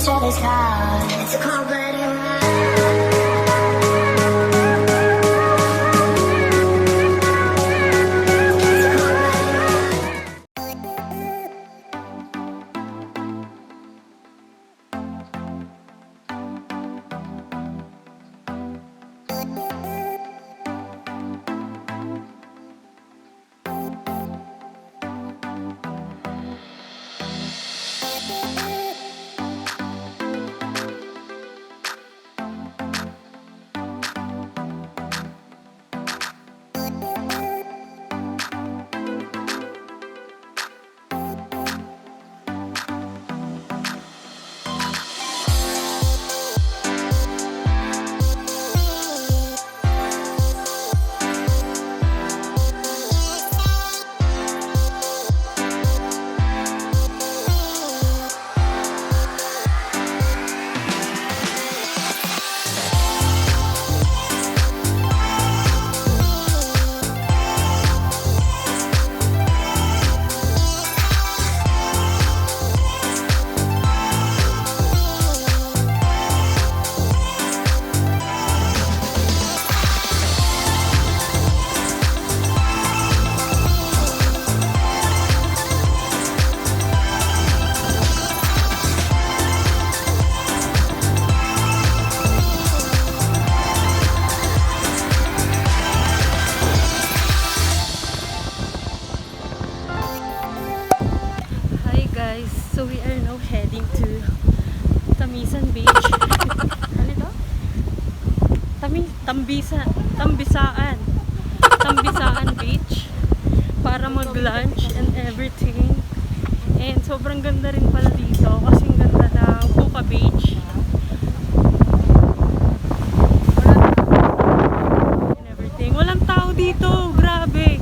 each other's hearts. It's a cold-blooded ride. So we are now heading to Tamisan Beach. Ano ito? Tambisaan Beach para mag-lunch and everything. And sobrang ganda rin pala dito kasi ang ganda ng Puka Beach. And everything. Walang tao dito. Grabe.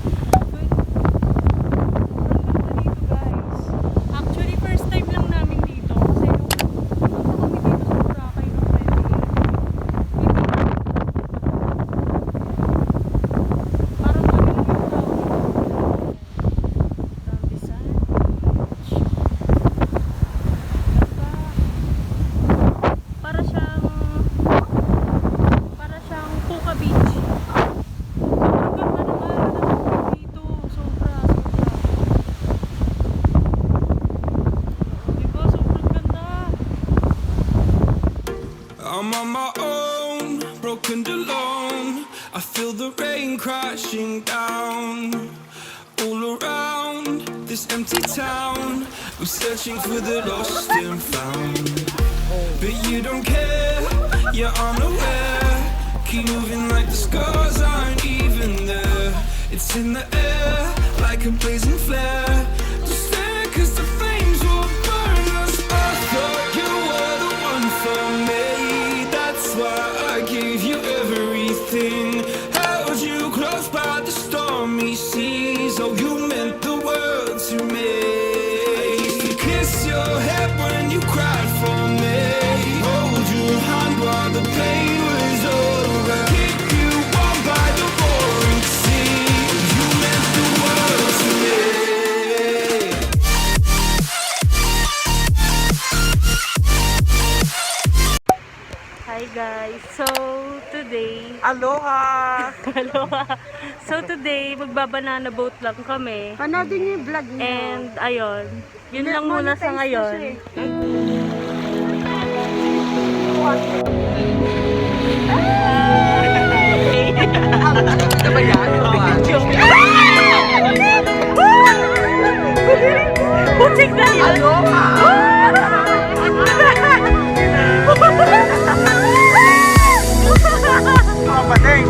I'm on my own, broken alone. I feel the rain crashing down all around this empty town. I'm searching for the lost and found, but you don't care, you're unaware. Keep moving like the scars aren't even there. It's in the air like a blazing flare. Just stare 'cause the flames will burn us. I thought you were the one for me. I gave you everything, held you close by the stormy seas. Oh, you meant the world to me. I used to kiss your head when you cried for me, hold your hand while the pain was over, keep you warm by the roaring sea. You meant the world to me. Hi guys, so today Aloha! Aloha. So today magbabanana boat lang kami. Panoodin niyo yung vlog niyo. And ayun, yun lang muna sa ngayon. Ano ba yan? Putik na yun! Aloha! Pating!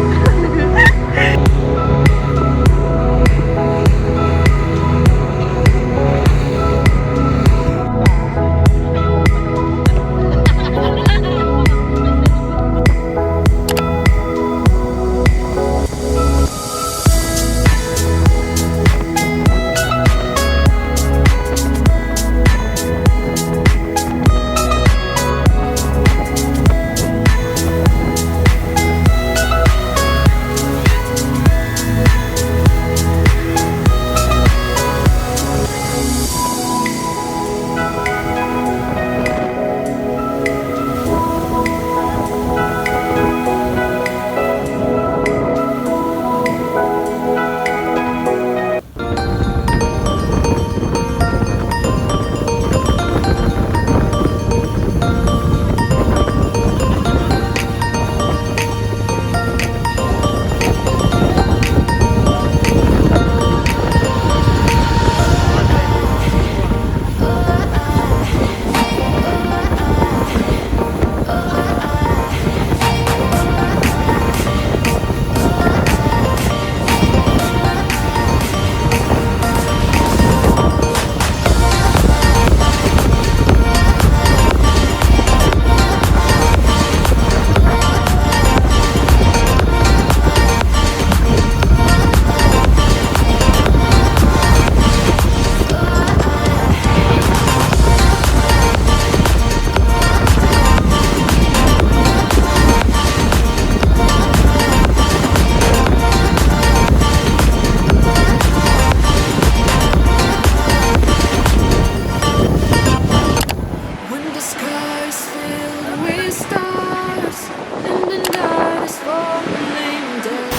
skies filled with stars, and the night is falling down.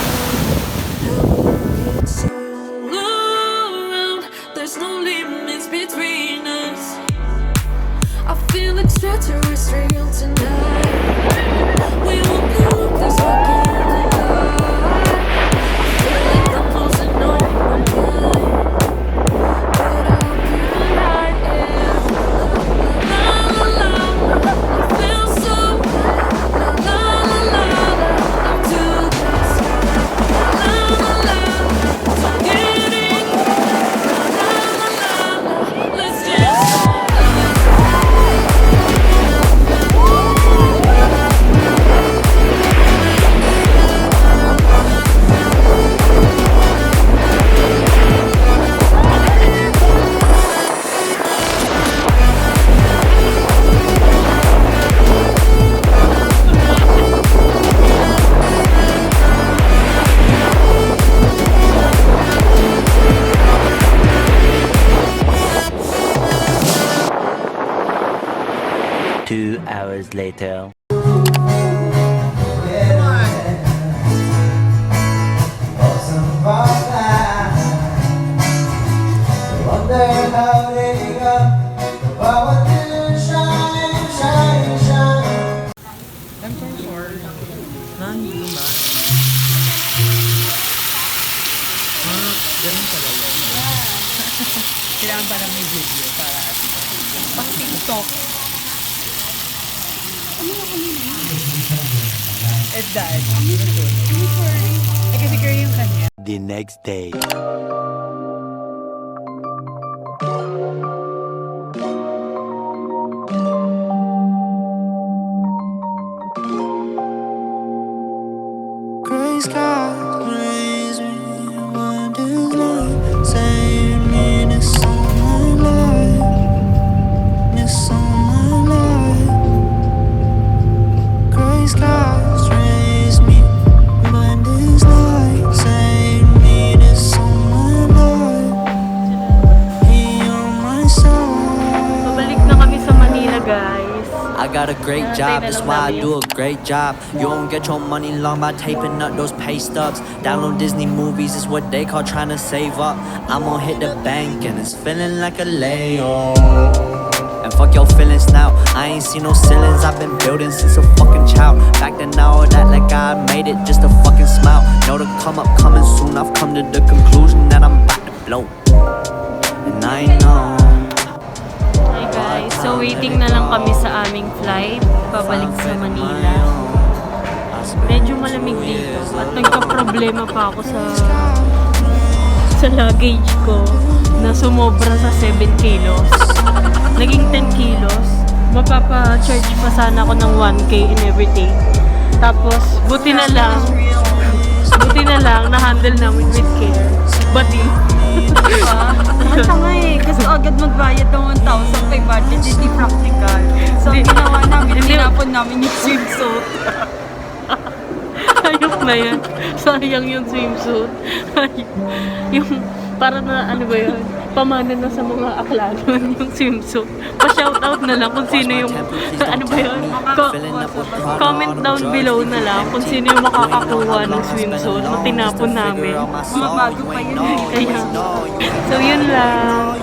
It's all around, there's no limits between us. I feel extraterrestrial tonight. We won't look this fucking alive. I feel like I'm losing all my mind, but I'll be right here. La la la la, I feel so la la la la la, up to the sky. La la la la, I'm getting la la la la, let's dance. 2 hours later. Kailangan pa lang may video para at pang TikTok. At dahil, kasi curry yung kanya. The next day. Gray skies raise me, wonders like save me this all my life, this all my life. Gray skies raise me, wonders like save me this all my life. He on my side. Pabalik na kami sa Manila, guys. I got a great job, that's why I do a great job. You don't get your money long by taping up those pay stubs. Download Disney movies is what they call trying to save up. I'm gonna hit the bank and it's feeling like a layoff. And fuck your feelings now, I ain't seen no ceilings. I've been building since a fucking child. Back then now that like I made it just a fucking smile. Know the come up coming soon, I've come to the conclusion that I'm about to blow. And I know. Hi guys, so waiting na lang kami sa aming flight pabalik sa Manila. Medyo malamig dito at nagka-problema pa ako sa luggage ko na sumobra sa 7 kilos. Naging 10 kilos. Mapapa-charge pa sana ako ng 1K and everything. Tapos, buti na lang na-handle namin with care. Bati. Diba? Ang tanga eh. Gusto agad magbayad ng 1,000 kay budget, hindi practical. So, ang ginawa namin, tinapon namin yung swimsuit. Ayok na yan. Sayang yung swimsuit. Yung, para na, ano ba yun? Pamana na sa mga aklanon yung swimsuit. Pa-shoutout na lang kung sino yung, ano ba yun? Comment down below na lang kung sino yung makakakuha ng swimsuit na tinapon namin. Mga bago pa yun. Kaya, so yun lang.